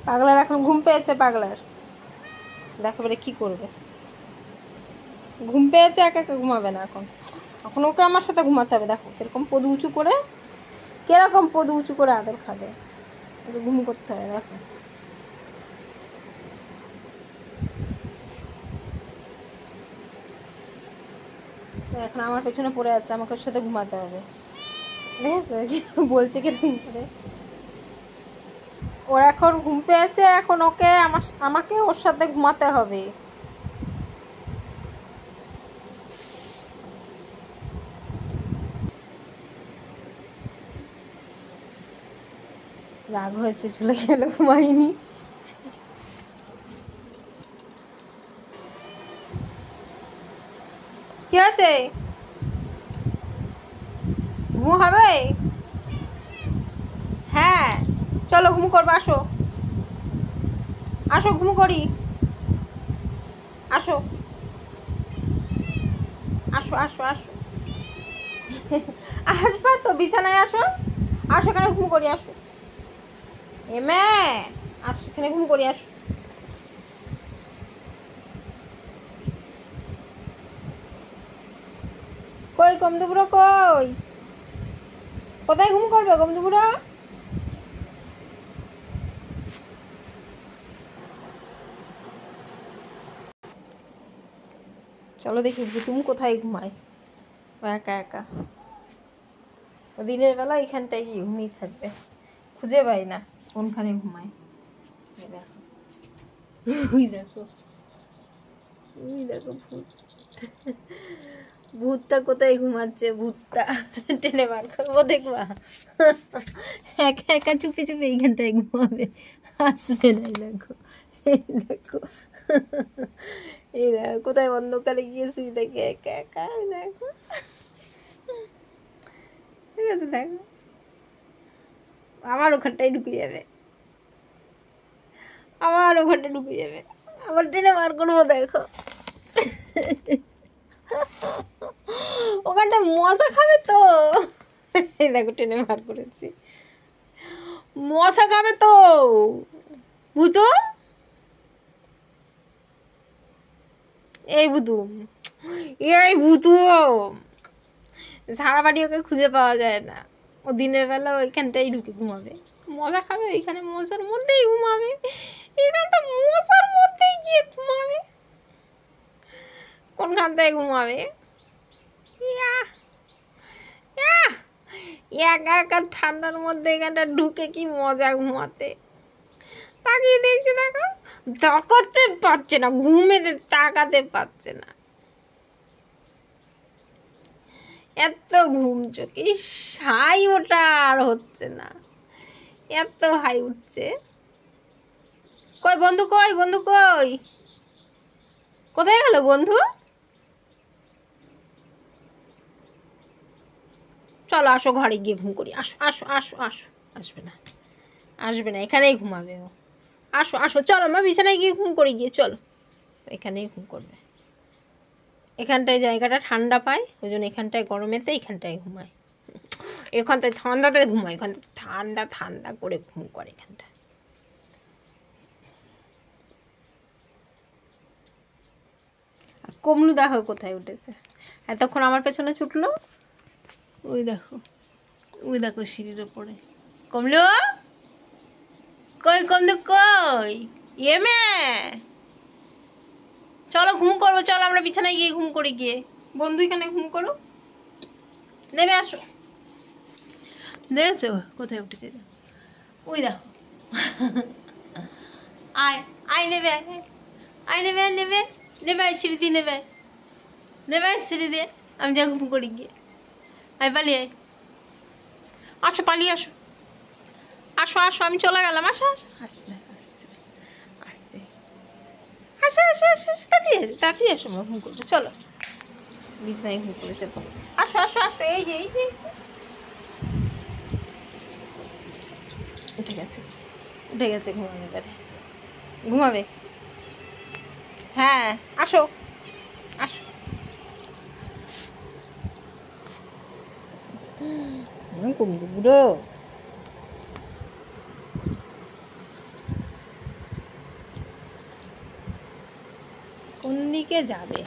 পাগলার এখন ঘুম পেয়েছে। পাগলার দেখো এবারে কী করবে। ঘুম পেয়েছে, একা একা ঘুমাবে না এখন। এখন ওকে আমার সাথে ঘুমাতে হবে। দেখো কীরকম পদু উঁচু করে, কীরকম পদু উঁচু করে আদর খাবে। ওকে ঘুম করতে হবে। দেখো এখন আমার পেছনে পড়ে আছে, আমাকে ওর সাথে ঘুমাতে হবে। দেখেছো বলছে কিরকম করে। ওর এখন ঘুম পেয়েছে, এখন ওকে আমাকে ওর সাথে ঘুমাতে হবে। রাগ হয়েছে, চলে গেল, ঘুমাইনি। কি আছে? ঘুম হবে? হ্যাঁ চলো ঘুম করবো। আসো আসো ঘুম করি। আসো আসো আসো আসো আসবা তো, বিছানায় আসো। আসো এখানে ঘুম করি। আসো এমে, আসো এখানে ঘুম করি। আসো। কই কমদুবুড়ো কই? কোথায় ঘুম করবে কমদুবুড়ো? চলো দেখি ভুতুম কোথায় ঘুমায়। ও একা একা ও দিনের বেলা এখানটায় গিয়ে ঘুমিয়ে থাকবে। খুঁজে পাই না কোনখানে ঘুমায়। দেখো ওই দেখো, ওই দেখো ভূত। ভূতটা কোথায় ঘুমাচ্ছে? ভূতটা টেনে বার করবো, দেখবা একা একা চুপি চুপি এইখানটায় ঘুমাবে। আসবে না। দেখো এই দেখো, এই দেখো কোথায় অন্ধকারে গিয়েছি। দেখে একা একা দেখো, ঠিক আছে। দেখো আমার ওখানটায় ঢুকে যাবে, আমার ওখানটা ঢুকে যাবে। আবার টেনে বার করবো। দেখো ওখানটা মজা খাবে তো। এই দেখো টেনে বার করেছি, মশা খাবে তো। ভূতু, এই ভূতু, এই ভূতু, সারা বাড়ি ওকে খুঁজে পাওয়া যায় না। ও দিনের বেলা ওইখানটাই ঢুকে ঘুমাবে। মজা খাবে ওইখানে, মশার মধ্যেই ঘুমাবে। এখানটা মশার মধ্যেই গিয়ে ঘুমাবে। কোনখানটায় ঘুমাবে? ইয়া, ইয়া, একা একা ঠান্ডার মধ্যে এখানটা ঢুকে কি মজা ঘুমাতে। তাকিয়ে দেখছে, দেখো তাকাতে পারছে না, ঘুমেতে তাকাতে পারছে না। এত ঘুম চোখে, হাই ওটা আর হচ্ছে না, এত হাই উঠছে। কই বন্ধু, কই বন্ধু, কই কোথায় গেল বন্ধু? চলো আসো ঘরে গিয়ে ঘুম করি। আসো আসো আসো আসো। আসবে না, আসবে না, এখানেই ঘুমাবে ও। আসো আসো, চলো মা বিছানায় গিয়ে ঘুম করি গিয়ে। চলো এখানেই ঘুম করবে। এখানটায় জায়গাটা ঠান্ডা পায়, ওই জন্য এখানটায় গরমেতে এখানটায় ঘুমায়। এখানটায় ঠান্ডাতে ঘুমায়, এখানটা ঠান্ডা ঠান্ডা করে ঘুম করে এখানটা। কমলু দেখো কোথায় উঠেছে, এতক্ষণ আমার পেছনে ছুটলো। ওই দেখো, ওই দেখো সিঁড়ির ওপরে। কমলু, কই কমলু কই? মে, চলো ঘুম করবো, চলো আমরা বিছানায় গিয়ে ঘুম করি গিয়ে। বন্ধু এখানে ঘুম করো, নেমে আসো। দেখেছো কোথায় উঠেছে? ওই দেখো, আয় আয় নেবে, আয় নেবে, নেবে নেবে, সিঁড়ি দিয়ে নেবে, নেবে সিঁড়ি দিয়ে। আমি যা ঘুম করি গিয়ে। আয় পালিয়ে আয়, আসো পালিয়ে আসো, আসো আসো, আমি চলে গেলাম। আসো আসো, আসছে আসছে আসছে, আসো আসো আসো, তাড়াতাড়ি আসো, তাড়াতাড়ি আসো, আমরা ঘুম করবো। চলো বিছানায় ঘুম করে চলো। আসো আসো আসো, এই যে এই যে উঠে গেছে, উঠে গেছে, ঘুমাবে এবারে, ঘুমাবে। হ্যাঁ আসো আসো। কমতে বুড়ো, কোন দিকে যাবে?